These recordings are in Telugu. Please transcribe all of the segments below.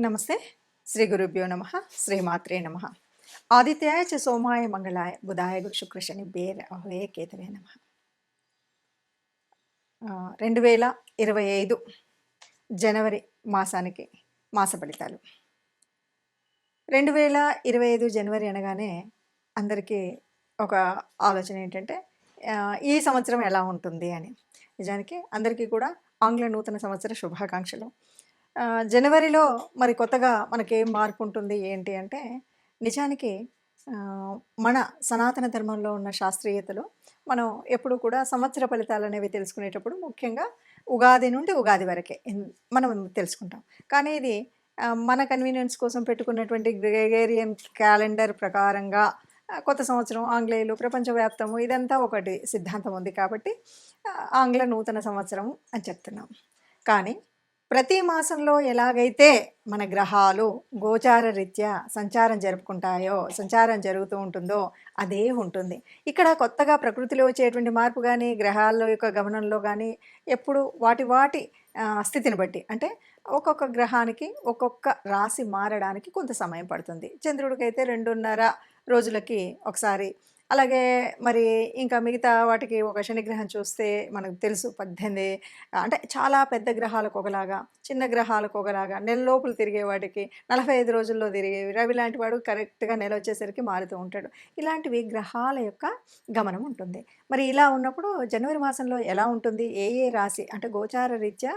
నమస్తే. శ్రీ గురుభ్యో నమః. శ్రీమాత్రే నమః. ఆదిత్యాయ చ సోమాయ మంగళాయ బుధాయ గురు శుక్ర శనిభ్యే రాహవే కేతవే నమః. 2025 జనవరి మాసానికి మాస ఫలితాలు. 2025 జనవరి అనగానే అందరికీ ఒక ఆలోచన ఏంటంటే ఈ సంవత్సరం ఎలా ఉంటుంది అని. నిజానికి అందరికీ కూడా ఆంగ్ల నూతన సంవత్సర శుభాకాంక్షలు. జనవరిలో మరి కొత్తగా మనకేం మార్పు ఉంటుంది ఏంటి అంటే, నిజానికి మన సనాతన ధర్మంలో ఉన్న శాస్త్రీయతలో మనం ఎప్పుడు కూడా సంవత్సర ఫలితాలనేవి తెలుసుకునేటప్పుడు ముఖ్యంగా ఉగాది నుండి ఉగాది వరకే మనం తెలుసుకుంటాం. కానీ ఇది మన కన్వీనియన్స్ కోసం పెట్టుకున్నటువంటి గ్రెగేరియన్ క్యాలెండర్ ప్రకారంగా కొత్త సంవత్సరం ఆంగ్లేయులు ప్రపంచవ్యాప్తము ఇదంతా ఒకటి సిద్ధాంతం ఉంది కాబట్టి ఆంగ్ల నూతన సంవత్సరం అని చెప్తున్నాం. కానీ ప్రతి మాసంలో ఎలాగైతే మన గ్రహాలు గోచార రీత్యా సంచారం జరుగుతూ ఉంటుందో అదే ఉంటుంది. ఇక్కడ కొత్తగా ప్రకృతిలో వచ్చేటువంటి మార్పు కానీ గ్రహాల యొక్క గమనంలో కానీ ఎప్పుడు వాటి స్థితిని బట్టి అంటే ఒక్కొక్క గ్రహానికి ఒక్కొక్క రాశి మారడానికి కొంత సమయం పడుతుంది. చంద్రుడికైతే 2.5 రోజులకి ఒకసారి, అలాగే మరి ఇంకా మిగతా వాటికి ఒక శనిగ్రహం చూస్తే మనకు తెలుసు 18 అంటే చాలా పెద్ద గ్రహాలకు ఒకలాగా, చిన్న గ్రహాలకు ఒకలాగా, నెల లోపల తిరిగే వాటికి 45 రోజుల్లో తిరిగేవి. రవి లాంటి వాడు కరెక్ట్గా నెల వచ్చేసరికి మారుతూ ఉంటాడు. ఇలాంటివి గ్రహాల యొక్క గమనం ఉంటుంది. మరి ఇలా ఉన్నప్పుడు జనవరి మాసంలో ఎలా ఉంటుంది, ఏ రాశి అంటే గోచార రీత్యా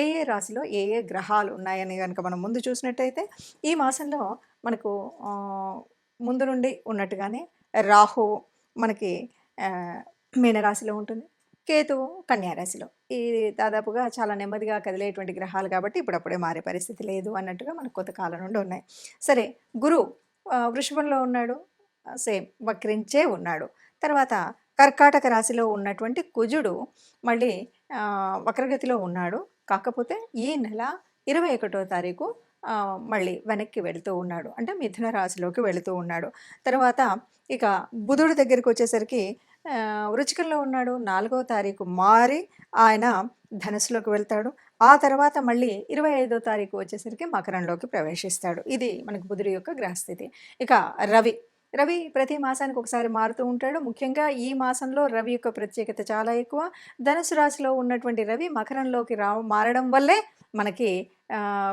ఏ రాశిలో ఏ గ్రహాలు ఉన్నాయని కనుక మనం ముందు చూసినట్టయితే ఈ మాసంలో మనకు ముందు నుండి ఉన్నట్టుగానే రాహు మనకి మీనరాశిలో ఉంటుంది, కేతువు కన్యారాశిలో. ఈ దాదాపుగా చాలా నెమ్మదిగా కదిలేటువంటి గ్రహాలు కాబట్టి ఇప్పుడప్పుడే మారే పరిస్థితి లేదు అన్నట్టుగా మనకు కొంత కాలం నుండి ఉన్నాయి. సరే, గురువు వృషభంలో ఉన్నాడు, సేమ్ వక్రించే ఉన్నాడు. తర్వాత కర్కాటక రాశిలో ఉన్నటువంటి కుజుడు మళ్ళీ వక్రగతిలో ఉన్నాడు. కాకపోతే ఈ నెల 21వ తారీఖు మళ్ళీ వెనక్కి వెళుతూ ఉన్నాడు, అంటే మిథున రాశిలోకి వెళుతూ ఉన్నాడు. తర్వాత ఇక బుధుడి దగ్గరికి వచ్చేసరికి వృచ్చికంలో ఉన్నాడు, 4వ తారీఖు మారి ఆయన ధనుసులోకి వెళ్తాడు. ఆ తర్వాత మళ్ళీ 25వ తారీఖు వచ్చేసరికి మకరంలోకి ప్రవేశిస్తాడు. ఇది మనకు బుధుడి యొక్క గ్రహస్థితి. ఇక రవి ప్రతి మాసానికి ఒకసారి మారుతూ ఉంటాడు. ముఖ్యంగా ఈ మాసంలో రవి యొక్క ప్రత్యేకత చాలా ఎక్కువ. ధనుసు రాశిలో ఉన్నటువంటి రవి మకరంలోకి మారడం వల్లే మనకి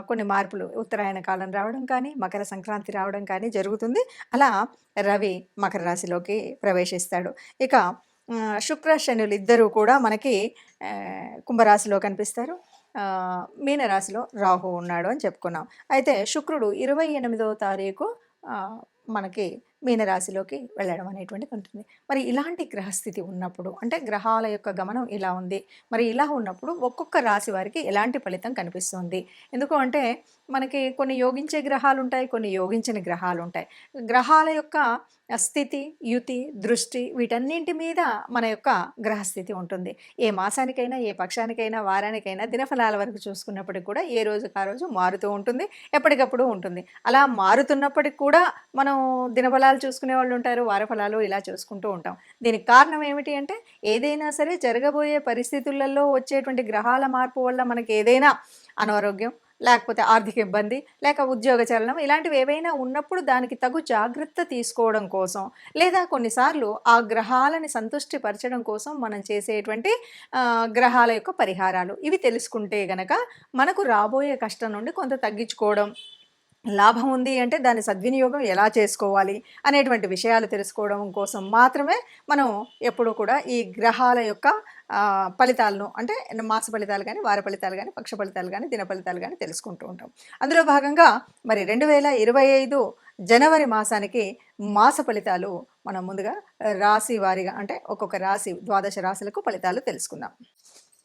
కొన్ని మార్పులు, ఉత్తరాయణ కాలం రావడం కానీ మకర సంక్రాంతి రావడం కానీ జరుగుతుంది. అలా రవి మకర రాశిలోకి ప్రవేశిస్తాడు. ఇక శుక్ర శనులు ఇద్దరూ కూడా మనకి కుంభరాశిలో కనిపిస్తారు. మీనరాశిలో రాహు ఉన్నాడు అని చెప్పుకున్నాం. అయితే శుక్రుడు 28వ తారీఖు మనకి మీనరాశిలోకి వెళ్ళడం అనేటువంటిది ఉంటుంది. మరి ఇలాంటి గ్రహస్థితి ఉన్నప్పుడు అంటే గ్రహాల యొక్క గమనం ఇలా ఉంది. మరి ఇలా ఉన్నప్పుడు ఒక్కొక్క రాశి వారికి ఎలాంటి ఫలితం కనిపిస్తుంది? ఎందుకు అంటే మనకి కొన్ని యోగించే గ్రహాలు ఉంటాయి, కొన్ని యోగించని గ్రహాలు ఉంటాయి. గ్రహాల యొక్క స్థితి, యుతి, దృష్టి వీటన్నింటి మీద మన యొక్క గ్రహస్థితి ఉంటుంది. ఏ మాసానికైనా, ఏ పక్షానికైనా, వారానికైనా దినఫలాల వరకు చూసుకున్నప్పటికి కూడా ఏ రోజుకి ఆ రోజు మారుతూ ఉంటుంది, ఎప్పటికప్పుడు ఉంటుంది. అలా మారుతున్నప్పటికి కూడా మనం దినఫలాలు చూసుకునే వాళ్ళు ఉంటారు, వారఫలాలు ఇలా చూసుకుంటూ ఉంటాం. దీనికి కారణం ఏమిటి అంటే ఏదైనా సరే జరగబోయే పరిస్థితులలో వచ్చేటువంటి గ్రహాల మార్పు వల్ల మనకి ఏదైనా అనారోగ్యం, లేకపోతే ఆర్థిక ఇబ్బంది, లేక ఉద్యోగ చలనం ఇలాంటివి ఏవైనా ఉన్నప్పుడు దానికి తగు జాగ్రత్త తీసుకోవడం కోసం, లేదా కొన్నిసార్లు ఆ గ్రహాలని సంతృష్టి పరచడం కోసం మనం చేసేటువంటి గ్రహాల యొక్క పరిహారాలు ఇవి తెలుసుకుంటే గనక మనకు రాబోయే కష్టం నుండి కొంత తగ్గించుకోవడం, లాభం ఉంది అంటే దాని సద్వినియోగం ఎలా చేసుకోవాలి అనేటువంటి విషయాలు తెలుసుకోవడం కోసం మాత్రమే మనం ఎప్పుడూ కూడా ఈ గ్రహాల యొక్క ఫలితాలను అంటే మాస ఫలితాలు కానీ, వార ఫలితాలు కానీ, పక్ష ఫలితాలు కానీ, దిన ఫలితాలు కానీ తెలుసుకుంటూ ఉంటాం. అందులో భాగంగా మరి 2025 జనవరి మాసానికి మాస ఫలితాలు మనం ముందుగా రాశి వారిగా అంటే ఒక్కొక్క రాశి 12 రాశులకు ఫలితాలు తెలుసుకుందాం.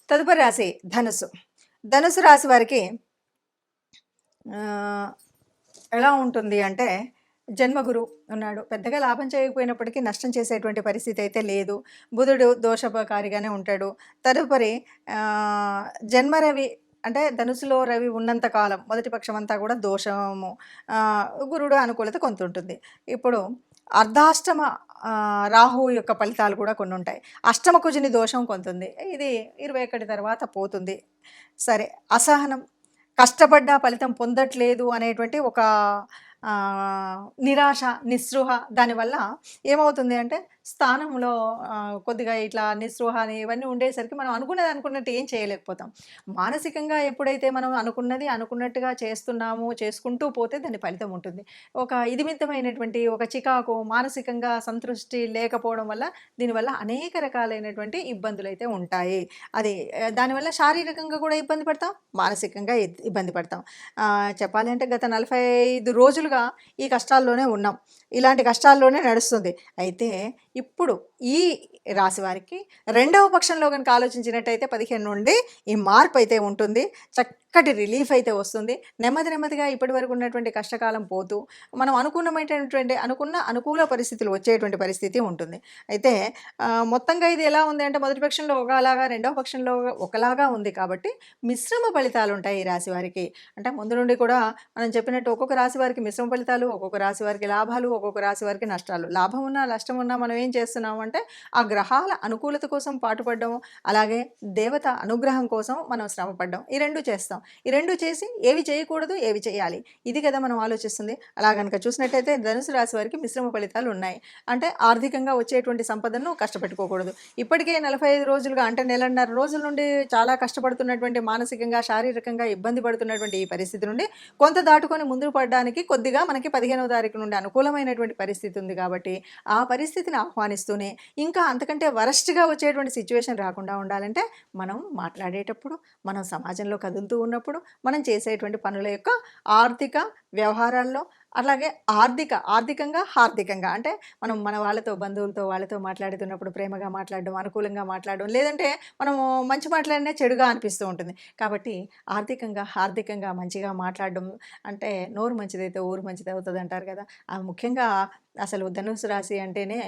తదుపరి రాశి ధనుసు రాశి వారికి ఎలా ఉంటుంది అంటే జన్మగురు ఉన్నాడు. పెద్దగా లాభం చేయకపోయినప్పటికీ నష్టం చేసేటువంటి పరిస్థితి అయితే లేదు. బుధుడు దోషపకారిగానే ఉంటాడు. తదుపరి జన్మరవి అంటే ధనుసులో రవి ఉన్నంత కాలం మొదటి పక్షం అంతా కూడా దోషము, గురుడు అనుకూలత కొంత ఉంటుంది. ఇప్పుడు అర్ధాష్టమ రాహు యొక్క ఫలితాలు కూడా కొన్ని ఉంటాయి. అష్టమ కుజుని దోషం కొంత ఉంది. ఇది 21 తర్వాత పోతుంది. సరే, అసహనం, కష్టపడ్డా ఫలితం పొందట్లేదు అనేటువంటి ఒక నిరాశ, నిస్పృహ దానివల్ల ఏమవుతుంది అంటే స్థానంలో కొద్దిగా ఇట్లా నిస్పృహ అని ఇవన్నీ ఉండేసరికి మనం అనుకున్నది అనుకున్నట్టు ఏం చేయలేకపోతాం. మానసికంగా ఎప్పుడైతే మనం అనుకున్నది అనుకున్నట్టుగా చేస్తున్నాము, చేసుకుంటూ పోతే దాని ఫలితం ఉంటుంది. ఒక ఇదిమిద్దమైనటువంటి ఒక చికాకు, మానసికంగా సంతృష్టి లేకపోవడం వల్ల దీనివల్ల అనేక రకాలైనటువంటి ఇబ్బందులైతే ఉంటాయి. అది దానివల్ల శారీరకంగా కూడా ఇబ్బంది పడతాం, మానసికంగా ఇబ్బంది పడతాం. చెప్పాలి అంటే గత 45 రోజులుగా ఈ కష్టాల్లోనే ఉన్నాం. ఇలాంటి కష్టాల్లోనే నడుస్తుంది. అయితే ఇప్పుడు ఈ రాశి వారికి రెండవ పక్షంలో గనుక ఆలోచించినట్టయితే 15 నుండి ఈ మార్పయితే ఉంటుంది. చక్కటి రిలీఫ్ అయితే వస్తుంది. నెమ్మదిగా ఇప్పటివరకు ఉన్నటువంటి కష్టకాలం పోతూ, మనం అనుకున్న అనుకూల పరిస్థితులు వచ్చేటువంటి పరిస్థితి ఉంటుంది. అయితే మొత్తంగా ఇది ఎలా ఉంది అంటే మొదటి పక్షంలో ఒకలాగా, రెండవ పక్షంలో ఒకలాగా ఉంది కాబట్టి మిశ్రమ ఫలితాలుంటాయి ఈ రాశి వారికి. అంటే ముందు నుండి కూడా మనం చెప్పినట్టు ఒక్కొక్క రాశి వారికి మిశ్రమ ఫలితాలు, ఒక్కొక్క రాశి వారికి లాభాలు, ఒక్కొక్క రాశి వారికి నష్టాలు. లాభం ఉన్నా, నష్టం ఉన్నా మనం ఏం చేస్తున్నాము అంటే ఆ గ్రహాల అనుకూలత కోసం పాటుపడ్డం, అలాగే దేవత అనుగ్రహం కోసం మనం శ్రమపడ్డం. ఈ 2 చేస్తాం. ఈ 2 చేసి ఏవి చేయకూడదు, ఏవి చేయాలి ఇది కదా మనం ఆలోచిస్తుంది. అలా గనక చూసినట్టయితే ధనుసు రాశి వారికి మిశ్రమ ఫలితాలు ఉన్నాయి. అంటే ఆర్థికంగా వచ్చేటువంటి సంపదను కష్టపెట్టుకోకూడదు. ఇప్పటికే 45 రోజులుగా అంటే నెలన్నర రోజుల నుండి చాలా కష్టపడుతున్నటువంటి మానసికంగా, శారీరకంగా ఇబ్బంది పడుతున్నటువంటి ఈ పరిస్థితి నుండి కొంత దాటుకొని ముందుకు పడడానికి కొద్దిగా మనకి 15వ తారీఖు నుండి అనుకూలమైనటువంటి పరిస్థితి ఉంది కాబట్టి ఆ పరిస్థితిని ఆహ్వానిస్తూనే ఇంకా అంతకంటే వరస్ట్‌గా వచ్చేటువంటి సిచ్యువేషన్ రాకుండా ఉండాలంటే మనం మాట్లాడేటప్పుడు, మనం సమాజంలో కదులుతూ ఉన్నప్పుడు, మనం చేసేటువంటి పనుల యొక్క ఆర్థిక వ్యవహారాల్లో అలాగే ఆర్థికంగా, హార్దికంగా అంటే మనం మన వాళ్ళతో, బంధువులతో వాళ్ళతో మాట్లాడుతున్నప్పుడు ప్రేమగా మాట్లాడడం, అనుకూలంగా మాట్లాడడం, లేదంటే మనము మంచి మాట్లాడినా చెడుగా అనిపిస్తూ ఉంటుంది. కాబట్టి ఆర్థికంగా, హార్దికంగా మంచిగా మాట్లాడడం అంటే నోరు మంచిదైతే ఊరు మంచిదవుతదంటారు కదా! ముఖ్యంగా అసలు ధనుస్సు రాశి అంటేనే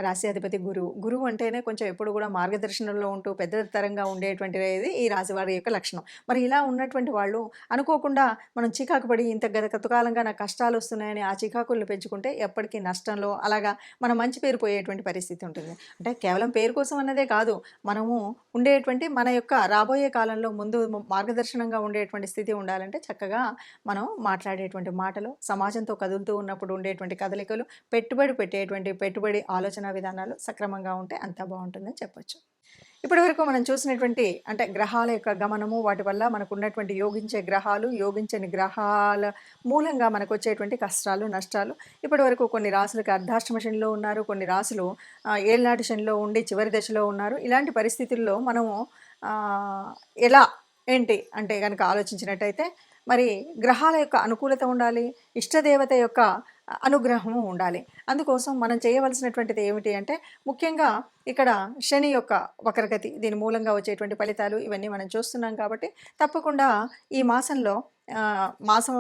రాశి అధిపతి గురువు. గురువు అంటేనే కొంచెం ఎప్పుడు కూడా మార్గదర్శనంలో ఉంటూ పెద్దతరంగా ఉండేటువంటిది ఈ రాశి వారి యొక్క లక్షణం. మరి ఇలా ఉన్నటువంటి వాళ్ళు అనుకోకుండా మనం చికాకు పడి ఇంత గత కాలంగా నాకు కష్టాలు వస్తున్నాయని ఆ చికాకులను పెంచుకుంటే ఎప్పటికీ నష్టంలో అలాగా మన మంచి పేరు పోయేటువంటి పరిస్థితి ఉంటుంది. అంటే కేవలం పేరు కోసం అన్నదే కాదు, మనము ఉండేటువంటి మన యొక్క రాబోయే కాలంలో ముందు మార్గదర్శనంగా ఉండేటువంటి స్థితి ఉండాలంటే చక్కగా మనం మాట్లాడేటువంటి మాటలు, సమాజంతో కదులుతూ ఉన్నప్పుడు ఉండేటువంటి కదలికలు, పెట్టుబడి ఆలోచన విధానాలు సక్రమంగా ఉంటే అంతా బాగుంటుందని చెప్పొచ్చు. ఇప్పటివరకు మనం చూసినటువంటి అంటే గ్రహాల యొక్క గమనము, వాటి వల్ల మనకున్నటువంటి యోగించే గ్రహాలు, యోగించని గ్రహాల మూలంగా మనకొచ్చేటువంటి కష్టాలు, నష్టాలు. ఇప్పటివరకు కొన్ని రాసులకి అర్ధాష్టమ శనిలో ఉన్నారు, కొన్ని రాసులు ఏళ్నాటి శనిలో ఉండి చివరి దశలో ఉన్నారు. ఇలాంటి పరిస్థితుల్లో మనము ఎలా ఏంటి అంటే గనక ఆలోచించినట్టయితే మరి గ్రహాల యొక్క అనుకూలత ఉండాలి, ఇష్టదేవత యొక్క అనుగ్రహము ఉండాలి. అందుకోసం మనం చేయవలసినటువంటిది ఏమిటి అంటే ముఖ్యంగా ఇక్కడ శని యొక్క వక్రగతి, దీని మూలంగా వచ్చేటువంటి ఫలితాలు ఇవన్నీ మనం చూస్తున్నాం కాబట్టి తప్పకుండా ఈ మాసంలో మాసం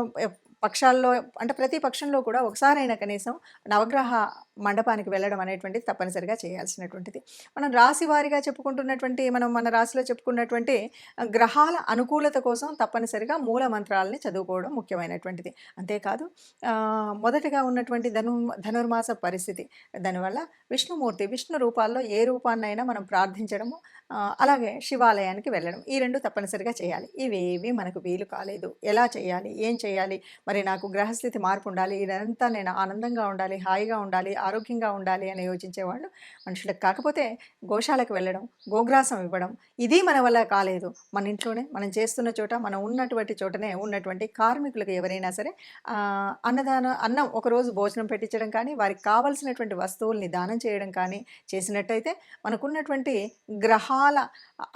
పక్షాల్లో అంటే ప్రతి పక్షంలో కూడా ఒకసారైనా కనీసం నవగ్రహ మండపానికి వెళ్ళడం అనేటువంటిది తప్పనిసరిగా చేయాల్సినటువంటిది. మనం రాశి వారీగా చెప్పుకుంటున్నటువంటి మనం మన రాశిలో చెప్పుకున్నటువంటి గ్రహాల అనుకూలత కోసం తప్పనిసరిగా మూల మంత్రాలని చదువుకోవడం ముఖ్యమైనటువంటిది. అంతేకాదు మొదటగా ఉన్నటువంటి ధనుర్మాస పరిస్థితి, దానివల్ల విష్ణుమూర్తి విష్ణు రూపాల్లో ఏ రూపాన్నైనా మనం ప్రార్థించడము, అలాగే శివాలయానికి వెళ్ళడం ఈ 2 తప్పనిసరిగా చేయాలి. ఇవేవి మనకు వీలు కాలేదు. ఎలా చేయాలి? ఏం చేయాలి? మరి నాకు గ్రహస్థితి మార్పు ఉండాలి, ఇదంతా నేను ఆనందంగా ఉండాలి, హాయిగా ఉండాలి, ఆరోగ్యంగా ఉండాలి అని యోచించేవాళ్ళు మనుషులకు. కాకపోతే గోశాలకు వెళ్ళడం, గోగ్రాసం ఇవ్వడం ఇది మన వల్ల కాలేదు. మన ఇంట్లోనే మనం చేస్తున్న చోట, మనం ఉన్నటువంటి చోటనే ఉన్నటువంటి కార్మికులకు ఎవరైనా సరే అన్నం ఒకరోజు భోజనం పెట్టించడం కానీ, వారికి కావాల్సినటువంటి వస్తువుల్ని దానం చేయడం కానీ చేసినట్టయితే మనకున్నటువంటి గ్రహాల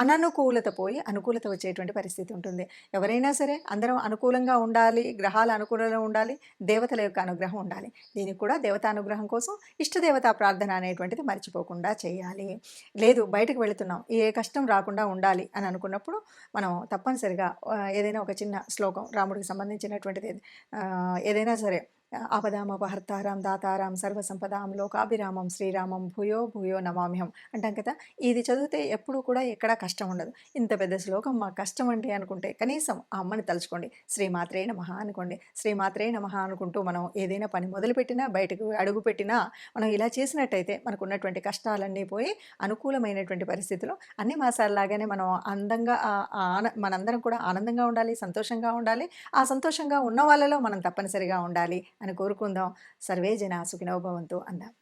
అననుకూలత పోయి అనుకూలత వచ్చేటువంటి పరిస్థితి ఉంటుంది. ఎవరైనా సరే అందరం అనుకూలంగా ఉండాలి, గ్రహాల అనుకూలంగా ఉండాలి, దేవతల యొక్క అనుగ్రహం ఉండాలి. దీనికి కూడా దేవతా అనుగ్రహం కోసం ఇష్టదేవతా ప్రార్థన అనేటువంటిది మర్చిపోకుండా చేయాలి. లేదు బయటకు వెళుతున్నాం, ఏ కష్టం రాకుండా ఉండాలి అని అనుకున్నప్పుడు మనం తప్పనిసరిగా ఏదైనా ఒక చిన్న శ్లోకం రాముడికి సంబంధించినటువంటిది ఏదైనా సరే ఆపదామపహర్తారం దాతారం సర్వసంపదాం లోకాభిరామం శ్రీరామం భూయో భూయో నమామ్యహం అంటాం కదా. ఇది చదివితే ఎప్పుడూ కూడా ఎక్కడా కష్టం ఉండదు. ఇంత పెద్ద శ్లోకం మాకు కష్టం అంటే అనుకుంటే కనీసం ఆ అమ్మని తలుచుకోండి. శ్రీమాత్రే నమః అనుకోండి. శ్రీమాత్రే నమః అనుకుంటూ మనం ఏదైనా పని మొదలుపెట్టినా, బయటకు అడుగుపెట్టినా మనం ఇలా చేసినట్టయితే మనకున్నటువంటి కష్టాలన్నీ పోయి అనుకూలమైనటువంటి పరిస్థితిలో అన్ని మాసాల్లాగానే మనం అందంగా మనందరం కూడా ఆనందంగా ఉండాలి, సంతోషంగా ఉండాలి. ఆ సంతోషంగా ఉన్న వాళ్ళలో మనం తప్పనిసరిగా ఉండాలి అని కోరుకుందాం. సర్వే జనా సుఖినో భవంతు అందాం.